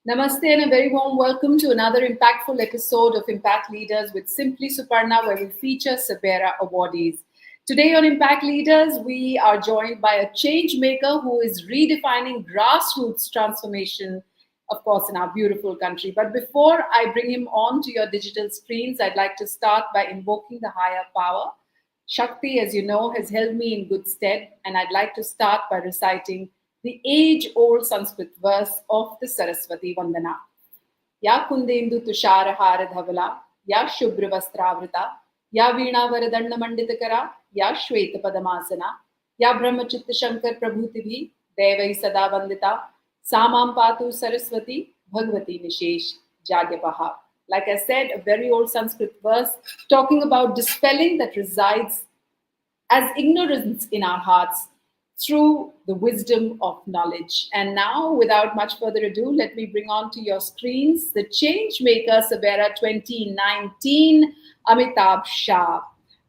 Namaste and a very warm welcome to another impactful episode of Impact Leaders with Simply Suparna, where we feature SABERA awardees. Today on Impact Leaders, we are joined by a change maker who is redefining grassroots transformation, of course, in our beautiful country. But before I bring him on to your digital screens, I'd like to start by invoking the higher power. Shakti, as you know, has held me in good stead, and I'd like to start by reciting the age old Sanskrit verse of the Saraswati Vandana. Ya Kundendu Tushara Haradhavala, Ya Shubhra Vastravrita, Ya Veena Varadanna Manditakara, Ya Shweta Padamasana, Ya Brahmachitta Shankar Prabhutibhi, Devai Sada Vandita, Samam Patu Saraswati, Bhagavati Nishesh, Jagyapaha. Like I said, a very old Sanskrit verse talking about dispelling that resides as ignorance in our hearts through the wisdom of knowledge. And now, without much further ado, let me bring on to your screens the Changemaker SABERA 2019, Amitabh Shah.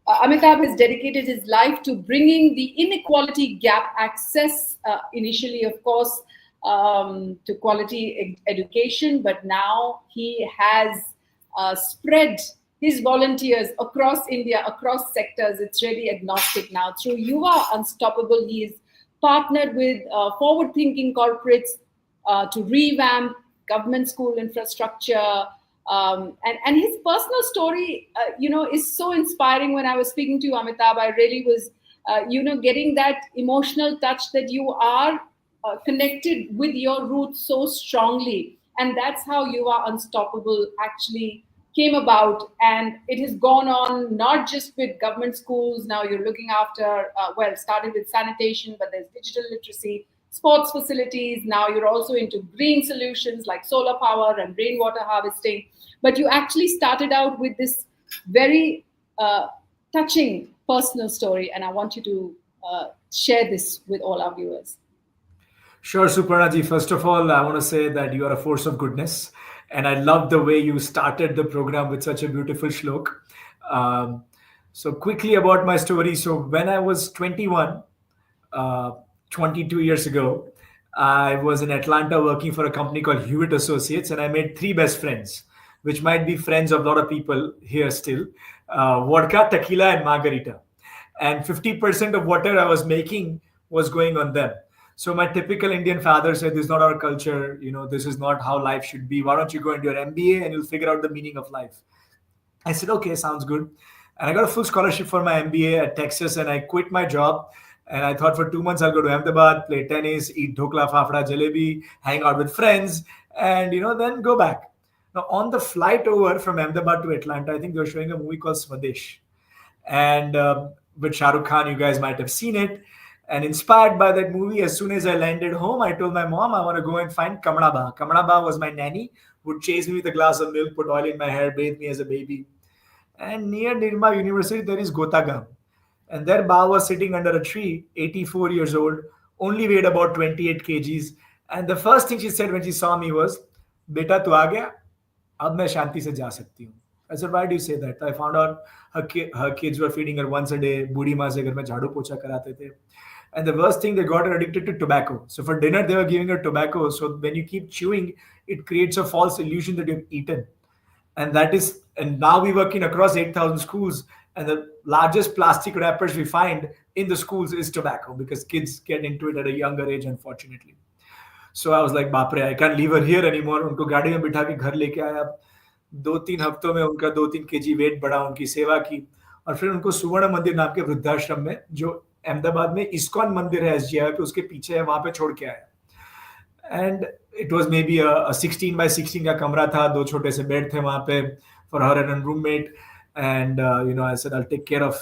Amitabh has dedicated his life to bringing the inequality gap access, initially, of course, to quality education, but now he has spread his volunteers across India, across sectors. It's really agnostic now. Through Yuva Unstoppable, he is partnered with forward thinking corporates to revamp government school infrastructure. And his personal story, is so inspiring. When I was speaking to you, Amitabh, I really was, getting that emotional touch that you are connected with your roots so strongly. And that's how You Are Unstoppable actually came about. And it has gone on not just with government schools. Now you're looking after, started with sanitation, but there's digital literacy, sports facilities. Now you're also into green solutions like solar power and rainwater harvesting. But you actually started out with this very touching personal story. And I want you to share this with all our viewers. Sure, Suparnaji. First of all, I want to say that you are a force of goodness. And I love the way you started the program with such a beautiful shlok. Um, so, quickly about my story. So, when I was 21, uh, 22 years ago, I was in Atlanta working for a company called Hewitt Associates, and I made three best friends, which might be friends of a lot of people here still: vodka, tequila, and margarita. And 50% of whatever I was making was going on them. So my typical Indian father said, "This is not our culture. This is not how life should be. Why don't you go into your MBA and you'll figure out the meaning of life?" I said, "Okay, sounds good." And I got a full scholarship for my MBA at Texas, and I quit my job. And I thought for 2 months I'll go to Ahmedabad, play tennis, eat dhokla, fafda, jalebi, hang out with friends, and then go back. Now on the flight over from Ahmedabad to Atlanta, I think they were showing a movie called Swadesh, and with Shah Rukh Khan, you guys might have seen it. And inspired by that movie, as soon as I landed home, I told my mom I want to go and find Kamada Ba. Kamada Ba was my nanny, would chase me with a glass of milk, put oil in my hair, bathe me as a baby. And near Nirma University, there is Gotagam. And there Ba was sitting under a tree, 84 years old, only weighed about 28 kgs. And the first thing she said when she saw me was, "Beta, tu aa gaya? अब मैं शांति से जा सकती हूँ." I said, "Why do you say that?" I found out her kids were feeding her once a day. बूढ़ी माँ से घर में झाड़ू पोछा कराते थे. And the worst thing, they got her addicted to tobacco. So for dinner, they were giving her tobacco. So when you keep chewing, it creates a false illusion that you've eaten. And now we work in across 8,000 schools. And the largest plastic wrappers we find in the schools is tobacco, because kids get into it at a younger age, unfortunately. So I was like, बाप रे, I can't leave her here anymore. उनको गाड़ी में बिठा के घर लेके आया. 2-3 हफ्तों में उनका 2-3 kg वेट बढ़ा, उनकी सेवा की. और फिर उनको सुवर्ण मंदिर नाम के वृद्धाश्रम में, जो अहमदाबाद में इस्कॉन मंदिर है SGI पे, उसके पीछे है, वहां पे छोड़ के आया. And it was may be a 16 by 16 का कमरा था, 2 छोटे से बेड थे वहां पे for her and roommate. And I said I'll take care of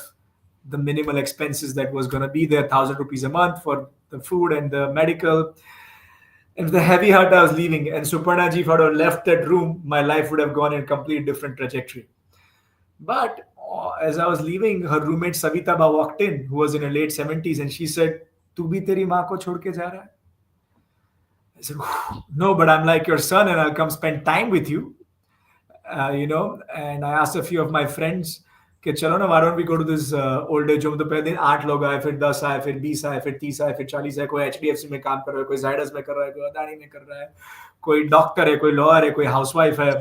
the minimal expenses that was going to be there, 1,000 rupees a month for the food and the medical. And with the heavy heart, I was leaving. And Suparnaji, if I had left that room, my life would have gone in a completely different trajectory. But as I was leaving, her roommate Savita Ba walked in, who was in her late 70s, and she said, "Tu bhi teri maa ko chhod ke ja raha hai?" I said, "No, but I'm like your son, and I'll come spend time with you." And I asked a few of my friends, कि चलो ना, why don't we go to this old age home. तो पहले दिन 8 लोग आए, फिर 10 आए, फिर 20 आए, फिर 30 आए, फिर 40 आए. कोई HDFC में काम कर रहा है, कोई जायडस में कर रहा है, कोई अदानी में कर रहा है, कोई डॉक्टर है, कोई लॉयर है, कोई हाउसवाइफ है.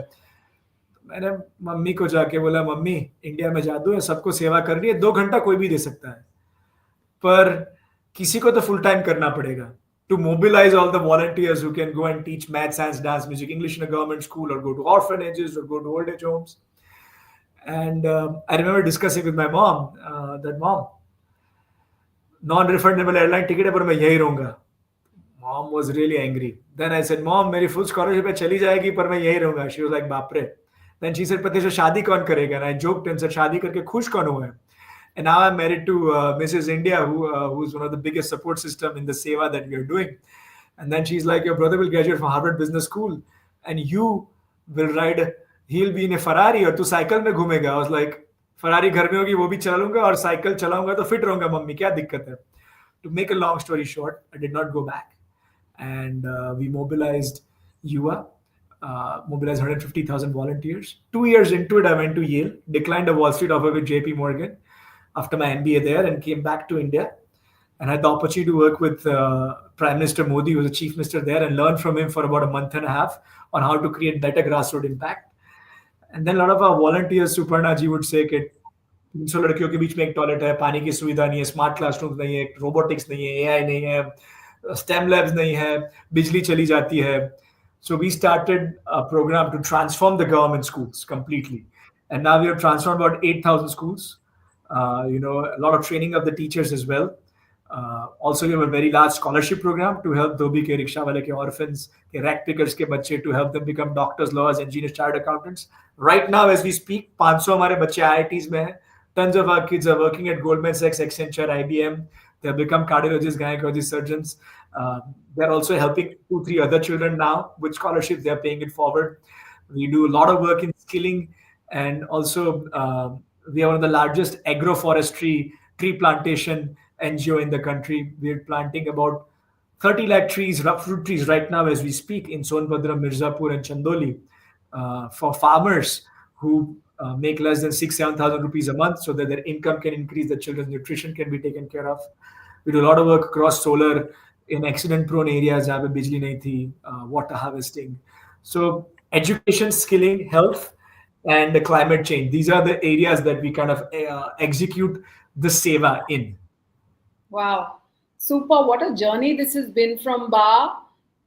मैंने मम्मी को जाके बोला, मम्मी इंडिया में जादू है, सबको सेवा कर रही है, 2 घंटा कोई भी दे सकता है, पर किसी को तो फुल टाइम करना पड़ेगा. To mobilize all the volunteers who can go and teach math, science, dance, music, English in a government school, or go to orphanages, or go to old age homes. And I remember discussing with my mom that, mom, non-refundable airline ticket है, पर मैं यही रहूंगा. Mom was really angry. Then I said, Mom, मेरी full scholarship है, चली जाएगी, पर मैं यही रहूंगा. She was like, बाप रे. Then she said, पति से शादी कौन करेगा? And I joked and said, शादी करके खुश कौन हुआ है? And now I'm married to Mrs. India, who's one of the biggest support system in the seva that we are doing. And then she's like, your brother will graduate from Harvard Business School, and you will ride. He'll be in a Ferrari, और तू cycle में घूमेगा. I was like, Ferrari घर में होगी, वो भी चला लूंगा, और साइकिल चलाऊंगा तो फिट रहूंगा. मम्मी क्या दिक्कत है? To make a long story short, I did not go back, and we mobilized Yuva. Mobilized 150,000 volunteers. 2 years into it, I went to Yale, declined a Wall Street offer with JP Morgan after my MBA there, and came back to India, and had the opportunity to work with Prime Minister Modi, who was the chief minister there, and learn from him for about a month and a half on how to create better grassroots impact. And then a lot of our volunteers, Suparna ji would say कि 300 लड़कियों के बीच में एक toilet है, पानी की सुविधा नहीं है, स्मार्ट क्लासरूम नहीं है, रोबोटिक्स नहीं है, एआई नहीं है, स्टेम लैब्स नहीं है, बिजली चली जाती है. So we started a program to transform the government schools completely. And now we have transformed about 8,000 schools. A lot of training of the teachers as well. Also, we have a very large scholarship program to help dhobi ke, rickshaw wale ke, orphans, ke, rag pickers ke bacche, to help them become doctors, lawyers, engineers, chartered accountants. Right now, as we speak, 500 हमारे बच्चे IITs में हैं. Tons of our kids are working at Goldman Sachs, Accenture, IBM. They have become cardiologists, gynecologists, surgeons. They're also helping 2-3 other children now with scholarships. They're paying it forward. We do a lot of work in skilling, and also we are one of the largest agroforestry tree plantation NGO in the country. We're planting about 30 lakh trees, rough fruit trees right now as we speak in Sonbhadra, Mirzapur, and Chandoli for farmers who make less than 6,000-7,000 rupees a month, so that their income can increase, the children's nutrition can be taken care of. We do a lot of work across solar in accident-prone areas जहाँ पे बिजली नहीं थी, water harvesting. So education, skilling, health, and climate change. These are the areas that we kind of execute the seva in. Wow, super! What a journey this has been from Ba.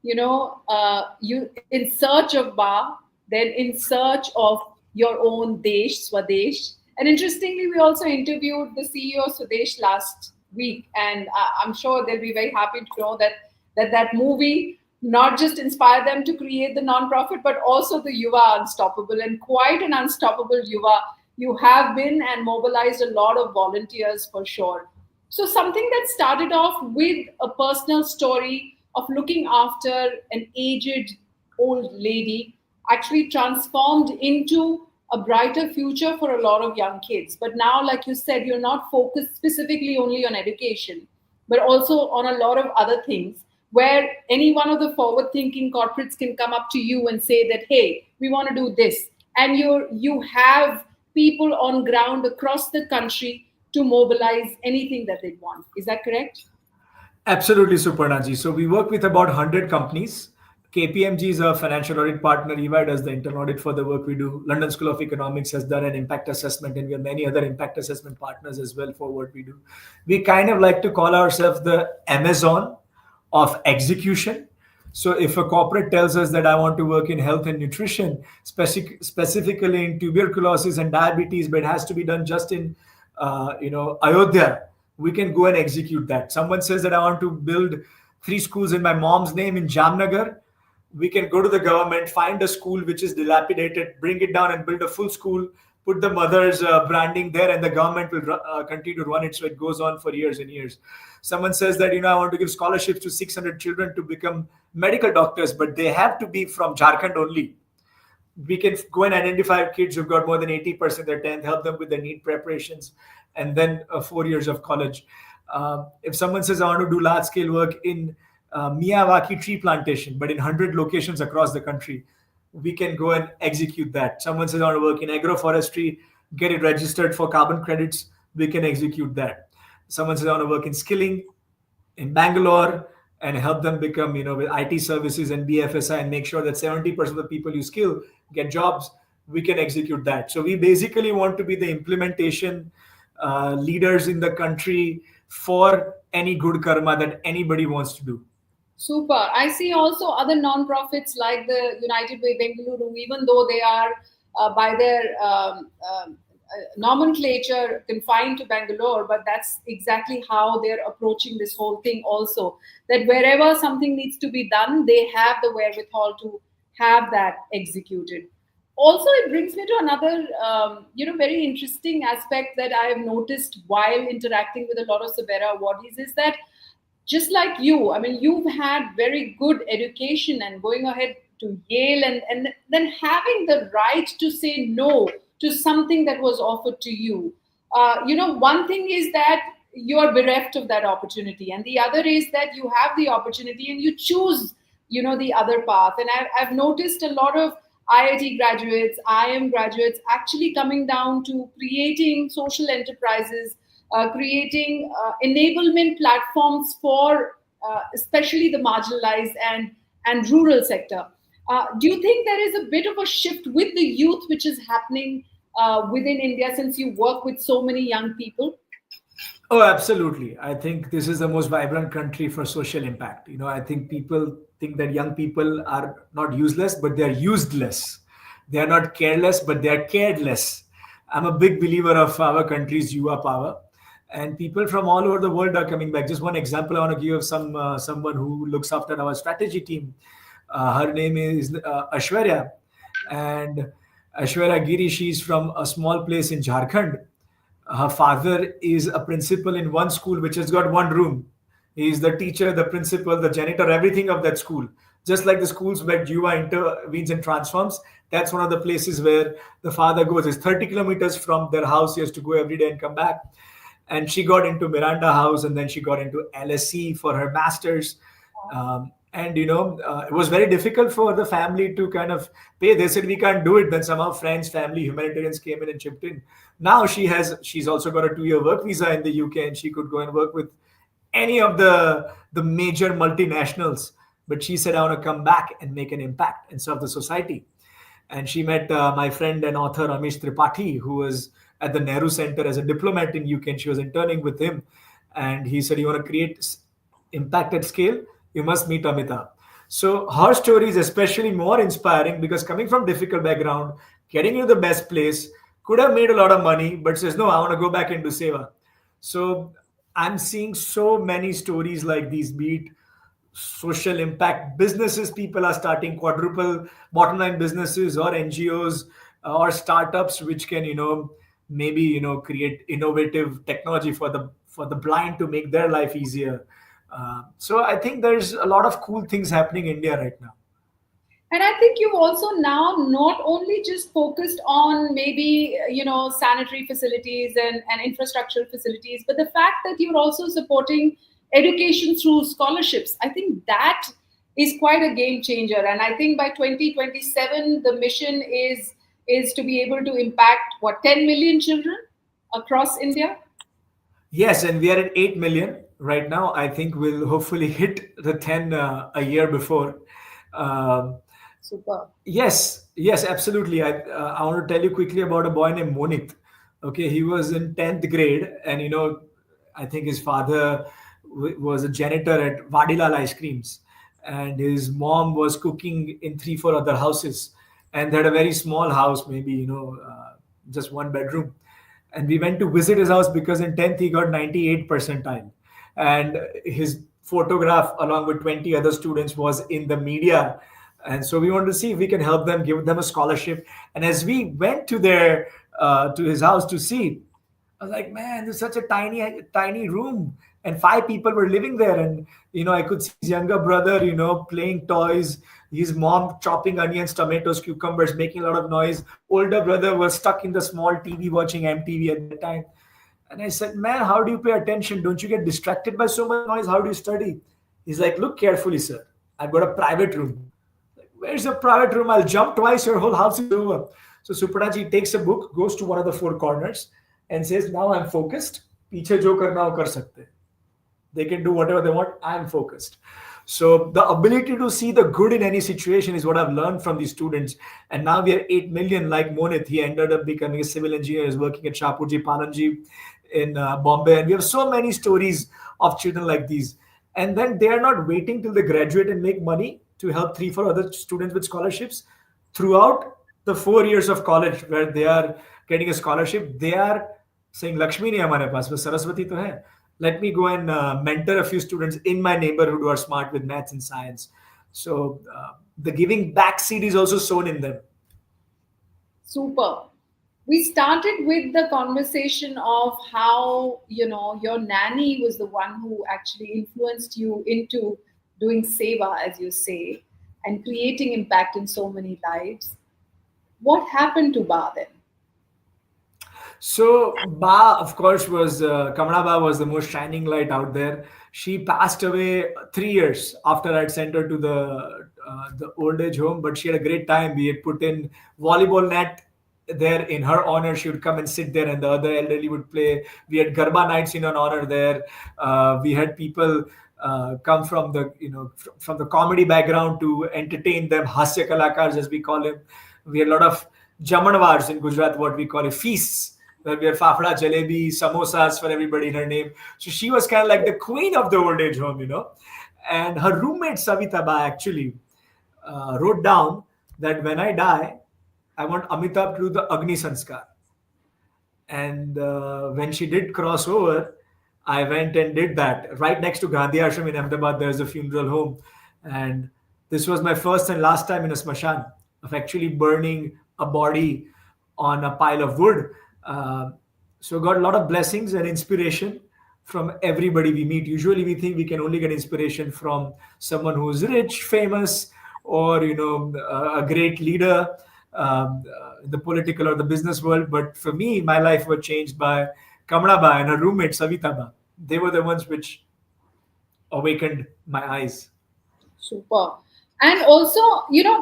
You in search of Ba, then in search of your own Desh, Swadesh. And interestingly, we also interviewed the CEO of Swadesh last week, and I'm sure they'll be very happy to know that movie not just inspired them to create the non-profit, but also the Yuva Unstoppable, and quite an unstoppable Yuva you have been, and mobilized a lot of volunteers for sure. So something that started off with a personal story of looking after an aged old lady actually transformed into a brighter future for a lot of young kids. But now, like you said, you're not focused specifically only on education, but also on a lot of other things, where any one of the forward thinking corporates can come up to you and say that, hey, we want to do this. And you have people on ground across the country to mobilize anything that they want. Is that correct? Absolutely, Suparnaji. So we work with about 100 companies. KPMG is a financial audit partner. EY does the internal audit for the work we do. London School of Economics has done an impact assessment, and we have many other impact assessment partners as well for what we do. We kind of like to call ourselves the Amazon of execution. So if a corporate tells us that I want to work in health and nutrition, specifically in tuberculosis and diabetes, but it has to be done just in Ayodhya, we can go and execute that. Someone says that I want to build 3 schools in my mom's name in Jamnagar. We can go to the government, find a school which is dilapidated, bring it down and build a full school, put the mother's branding there, and the government will continue to run it, so it goes on for years and years. Someone says that, I want to give scholarships to 600 children to become medical doctors, but they have to be from Jharkhand only. We can go and identify kids who've got more than 80% their 10th, help them with their NEET preparations, and then 4 years of college. If someone says, I want to do large-scale work in Miyawaki tree plantation, but in 100 locations across the country, we can go and execute that. Someone says, I want to work in agroforestry, get it registered for carbon credits, we can execute that. Someone says, I want to work in skilling in Bangalore and help them become, with IT services and BFSI and make sure that 70% of the people you skill get jobs, we can execute that. So we basically want to be the implementation leaders in the country for any good karma that anybody wants to do. Super. I see also other non-profits like the United Way Bengaluru, even though they are by their nomenclature confined to Bangalore, but that's exactly how they're approaching this whole thing also. That wherever something needs to be done, they have the wherewithal to have that executed. Also, it brings me to another, very interesting aspect that I have noticed while interacting with a lot of SABERA awardees is that just like you, I mean, you've had very good education and going ahead to Yale and then having the right to say no to something that was offered to you. One thing is that you are bereft of that opportunity, and the other is that you have the opportunity and you choose, the other path. And I've noticed a lot of IIT graduates, IIM graduates actually coming down to creating social enterprises, creating enablement platforms for especially the marginalized and rural sector. Do you think there is a bit of a shift with the youth which is happening within India since you work with so many young people? Oh, absolutely. I think this is the most vibrant country for social impact. I think people think that young people are not useless, but they are used less. They are not careless, but they are cared less. I'm a big believer of our country's Yuva power, and people from all over the world are coming back. Just one example, I want to give of someone who looks after our strategy team. Her name is Ashwarya, and Ashwarya Giri. She's from a small place in Jharkhand. Her father is a principal in one school which has got one room. He is the teacher, the principal, the janitor, everything of that school. Just like the schools where Yuva intervenes and transforms, that's one of the places where the father goes. It's 30 kilometers from their house. He has to go every day and come back. And she got into Miranda House, and then she got into LSE for her master's. It was very difficult for the family to kind of pay. They said we can't do it. Then somehow friends, family, humanitarians came in and chipped in. Now she's also got a 2-year work visa in the UK, and she could go and work with any of the major multinationals. But she said, I want to come back and make an impact and serve the society. And she met my friend and author Amish Tripathi, who was at the Nehru Center as a diplomat in UK, and she was interning with him. And he said, you want to create impact at scale? You must meet Amitabh. So her story is especially more inspiring because coming from difficult background, getting you the best place, could have made a lot of money, but says, no, I want to go back into Seva. So I'm seeing so many stories like these, be it social impact businesses, people are starting quadruple bottom line businesses or NGOs or startups, which can, maybe, create innovative technology for the blind to make their life easier. So I think there's a lot of cool things happening in India right now. And I think you've also now not only just focused on maybe, sanitary facilities and infrastructural facilities, but the fact that you're also supporting education through scholarships. I think that is quite a game changer. And I think by 2027, the mission is to be able to impact, 10 million children across India? Yes, and we are at 8 million right now. I think we'll hopefully hit the 10 a year before. Super. Yes, absolutely. I want to tell you quickly about a boy named Monit. Okay, he was in 10th grade, and I think his father was a janitor at Vadilal Ice Creams, and his mom was cooking in 3-4 other houses, and they had a very small house, maybe just one bedroom. And we went to visit his house because in 10th he got 98 percentile, and his photograph along with 20 other students was in the media. And so we wanted to see if we can help them, give them a scholarship. And as we went to his house to see, I was like, man, there's such a tiny room, and 5 people were living there. And I could see his younger brother, playing toys, his mom chopping onions, tomatoes, cucumbers, making a lot of noise. Older brother was stuck in the small TV watching MTV at that time. And I said, man, how do you pay attention? Don't you get distracted by so much noise? How do you study? He's like, look carefully, sir. I've got a private room. Where's the private room? I'll jump twice, your whole house is over. So Suparnaji takes a book, goes to one of the four corners, and says, "Now I'm focused. पीछे जो करना हो कर सकते हैं. They can do whatever they want. I'm focused." So the ability to see the good in any situation is what I've learned from these students. And now we are 8 million like Monith. He ended up becoming a civil engineer. He's working at Shapurji Palanji in Bombay. And we have so many stories of children like these. And then they are not waiting till they graduate and make money to help 3, 4 other students with scholarships. Throughout the 4 years of college where they are getting a scholarship, they are saying, Lakshmi nahi hamare paas, bas Saraswati to hai. Let me go and mentor a few students in my neighborhood who are smart with maths and science. So the giving back seed is also sown in them. Super. We started with the conversation of how, your nanny was the one who actually influenced you into doing seva, as you say, and creating impact in so many lives. What happened to Ba then? So Ba, of course, was Kamala Ba was the most shining light out there. She passed away 3 years after I'd sent her to the old age home, but she had a great time. We had put in volleyball net there in her honor. She would come and sit there, and the other elderly would play. We had Garba nights in her honor there. We had people come from the from the comedy background to entertain them, hasya kalakars as we call him. We had a lot of jamanwars in Gujarat, what we call it, feasts, where we had fafda, jalebi, samosas for everybody in her name. So she was kind of like the queen of the old age home. And her roommate Savita Ba actually wrote down that when I die, I want Amitabh to do the Agni Sanskar. And when she did cross over, I went and did that. Right next to Gandhi Ashram in Ahmedabad, there's a funeral home. And this was my first and last time in a smashan of actually burning a body on a pile of wood. So got a lot of blessings and inspiration from everybody we meet. Usually we think we can only get inspiration from someone who's rich, famous, or a great leader in the political or the business world. But for me, my life was changed by Kamala Ba and her roommate Savita Ba. They were the ones which awakened my eyes. Super. And also,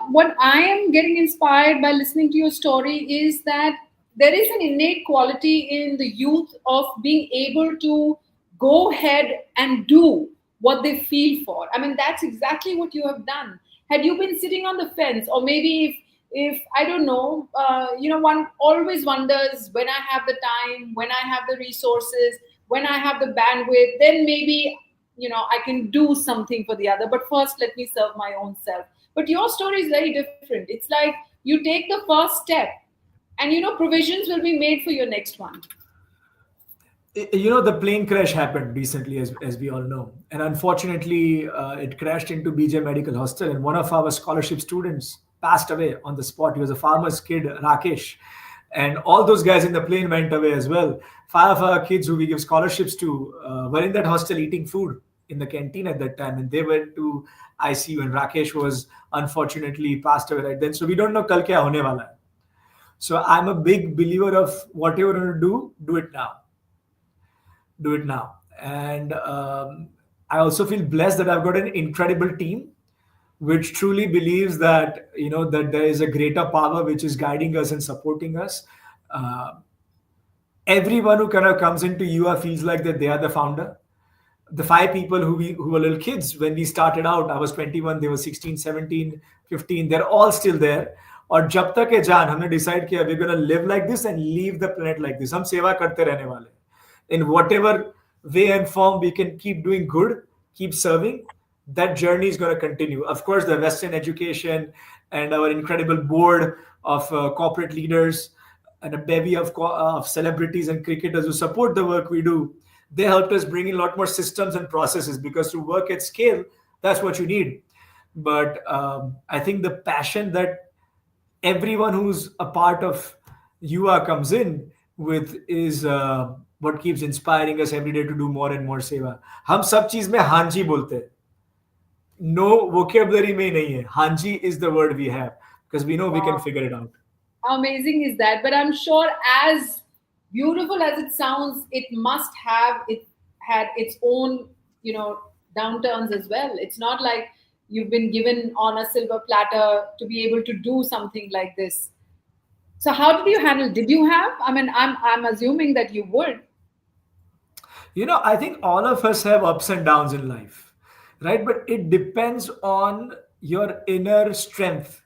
what I am getting inspired by listening to your story is that there is an innate quality in the youth of being able to go ahead and do what they feel for. I mean, that's exactly what you have done. Had you been sitting on the fence, or maybe if I don't know, one always wonders, when I have the time, when I have the resources, when I have the bandwidth, then maybe I can do something for the other. But first, let me serve my own self. But your story is very different. It's like you take the first step, and provisions will be made for your next one. The plane crash happened recently, as we all know, and unfortunately it crashed into BJ Medical Hostel, and one of our scholarship students passed away on the spot. He was a farmer's kid, Rakesh, and all those guys in the plane went away as well. 5 of our kids who we give scholarships to were in that hostel eating food in the canteen at that time, and they went to ICU, and Rakesh was unfortunately passed away right then. So we don't know kal kya hone wala hai. So I'm a big believer of whatever you're going to do it now. Do it now. And I also feel blessed that I've got an incredible team which truly believes that that there is a greater power which is guiding us and supporting us. Everyone who kind of comes into Yuva feels like that they are the founder. The 5 people who were little kids when we started out, I was 21, they were 16, 17, 15, they're all still there. और जब तक है जान हमने decide किया we're going to live like this and leave the planet like this. हम सेवा करते रहने वाले. In whatever way and form we can keep doing good, keep serving, that journey is going to continue. Of course, the Western education and our incredible board of corporate leaders and a bevy of celebrities and cricketers who support the work we do, they helped us bring in a lot more systems and processes, because to work at scale, that's what you need. But I think the passion that everyone who's a part of Yuva comes in with is what keeps inspiring us every day to do more and more seva. हम सब चीज में हांजी बोलते हैं. No vocabulary में नहीं है. Hanji is the word we have because we know we can figure it out. How amazing is that? But I'm sure, as beautiful as it sounds, it must have had its own, downturns as well. It's not like you've been given on a silver platter to be able to do something like this. So how did you handle? Did you have? I mean, I'm assuming that you would. I think all of us have ups and downs in life, right? But it depends on your inner strength,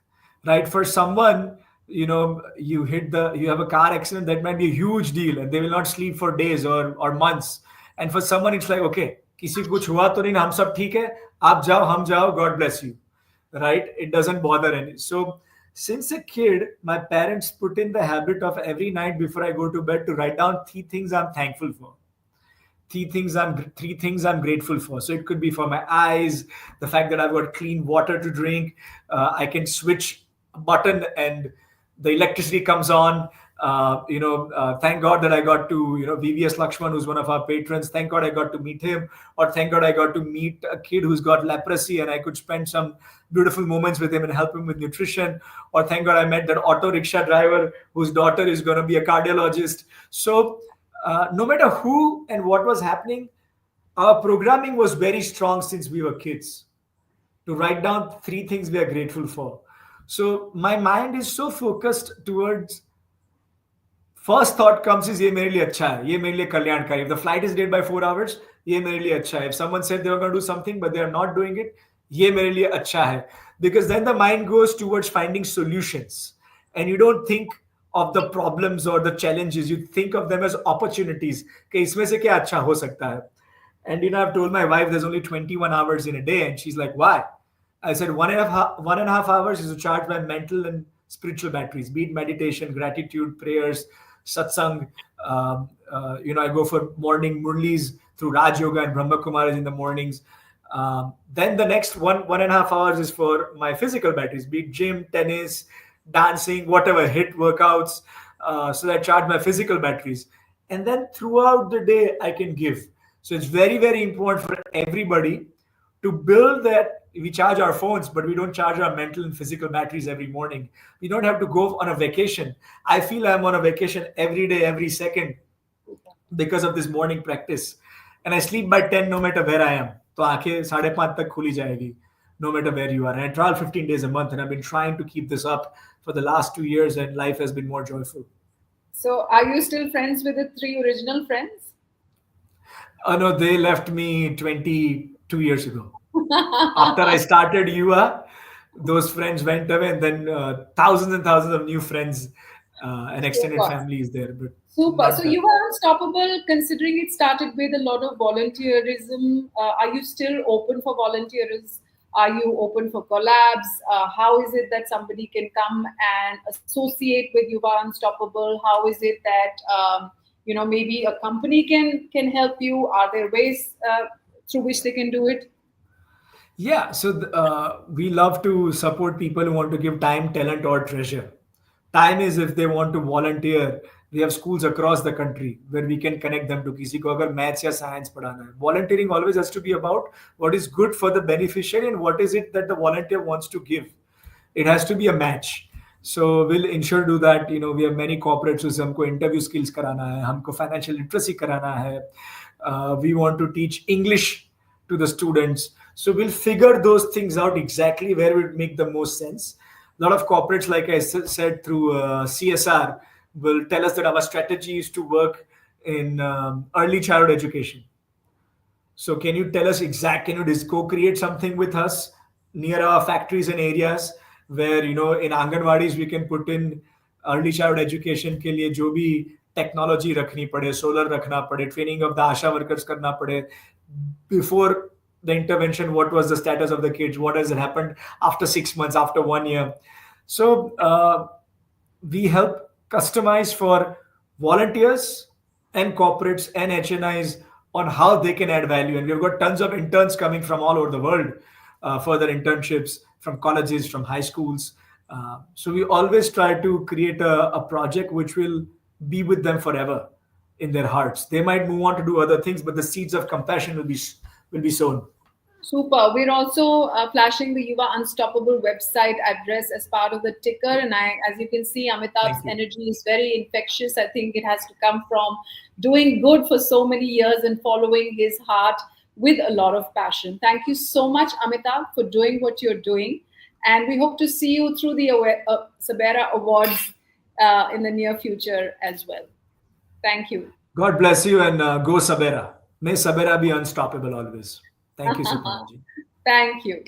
right? For someone, you have a car accident, that might be a huge deal, and they will not sleep for days or months. And for someone, it's like, okay, किसी को कुछ हुआ तो नहीं, हम सब ठीक है, आप जाओ, हम जाओ, God bless you, right? It doesn't bother any. So since a kid, my parents put in the habit of every night before I go to bed to write down three things I'm thankful for, three things I'm grateful for. So it could be for my eyes, the fact that I've got clean water to drink, I can switch a button and the electricity comes on. Thank God that I got to, VVS Lakshman, who's one of our patrons. Thank God I got to meet him, or thank God I got to meet a kid who's got leprosy and I could spend some beautiful moments with him and help him with nutrition. Or thank God I met that auto rickshaw driver whose daughter is going to be a cardiologist. So no matter who and what was happening, our programming was very strong since we were kids to write down three things we are grateful for. So my mind is so focused towards, first thought comes is ये मेरे लिए अच्छा है, ये मेरे लिए कल्याणकारी. If the flight is delayed by 4 hours, ये मेरे लिए अच्छा है. If someone said they were going to do something but they are not doing it, ये मेरे लिए अच्छा है. Because then the mind goes towards finding solutions, and you don't think of the problems or the challenges. You think of them as opportunities. कि इसमें से क्या अच्छा हो सकता है. And I've told my wife there's only 21 hours in a day, and she's like, "Why?" I said 1.5 hours is to charge my mental and spiritual batteries, be it meditation, gratitude, prayers, satsang. I go for morning murlis through Raj Yoga and Brahma Kumaris in the mornings. Then the next 1.5 hours is for my physical batteries, be it gym, tennis, dancing, whatever, hit workouts. So that I charge my physical batteries. And then throughout the day, I can give. So it's very, very important for everybody to build that. We charge our phones, but we don't charge our mental and physical batteries every morning. We don't have to go on a vacation. I feel I'm on a vacation every day, every second, because of this morning practice. And I sleep by 10 no matter where I am. तो आंखें 5:30 तक खुली जाएगी, no matter where you are. And I travel 15 days a month, and I've been trying to keep this up for the last 2 years, and life has been more joyful. So are you still friends with the three original friends? No, they left me 22 years ago. After I started Yuva, those friends went away, and then thousands and thousands of new friends and extended Super. family is there, but Super. not So done. you were unstoppable, considering it started with a lot of volunteerism. Are you still open for volunteerism? Are you open for collabs? How is it that somebody can come and associate with Yuva Unstoppable? How is it that maybe a company can help you? Are there ways through which they can do it? Yeah, so we love to support people who want to give time, talent, or treasure. Time is if they want to volunteer. We have schools across the country where we can connect them to किसी को अगर maths या science पढ़ाना है. Volunteering always has to be about what is good for the beneficiary and what is it that the volunteer wants to give. It has to be a match. So we'll ensure do that. We have many corporates who हमको interview skills कराना है, हमको financial literacy कराना है. We want to teach English to the students. So we'll figure those things out exactly where it would make the most sense. A lot of corporates, like I said, through CSR, will tell us that our strategy is to work in early childhood education. So can you tell us can you co-create something with us near our factories and areas where, in Anganwadis, we can put in early childhood education के लिए जो भी technology रखनी पड़े, solar रखना पड़े, training of the ASHA workers करना पड़े, before the intervention, what was the status of the kids, what has happened after 6 months, after 1 year. So we help customize for volunteers and corporates and HNIs on how they can add value. And we've got tons of interns coming from all over the world, further internships from colleges, from high schools. So we always try to create a project which will be with them forever in their hearts. They might move on to do other things, but the seeds of compassion will be sown. Super. We're also flashing the Yuva Unstoppable website address as part of the ticker. And as you can see, Amitabh's Thank you. energy is very infectious. I think it has to come from doing good for so many years and following his heart with a lot of passion. Thank you so much, Amitabh, for doing what you're doing. And we hope to see you through the SABERA Awards in the near future as well. Thank you. God bless you and go Sabera. May Sabera be unstoppable always. Thank you, Suparnaji. Thank you.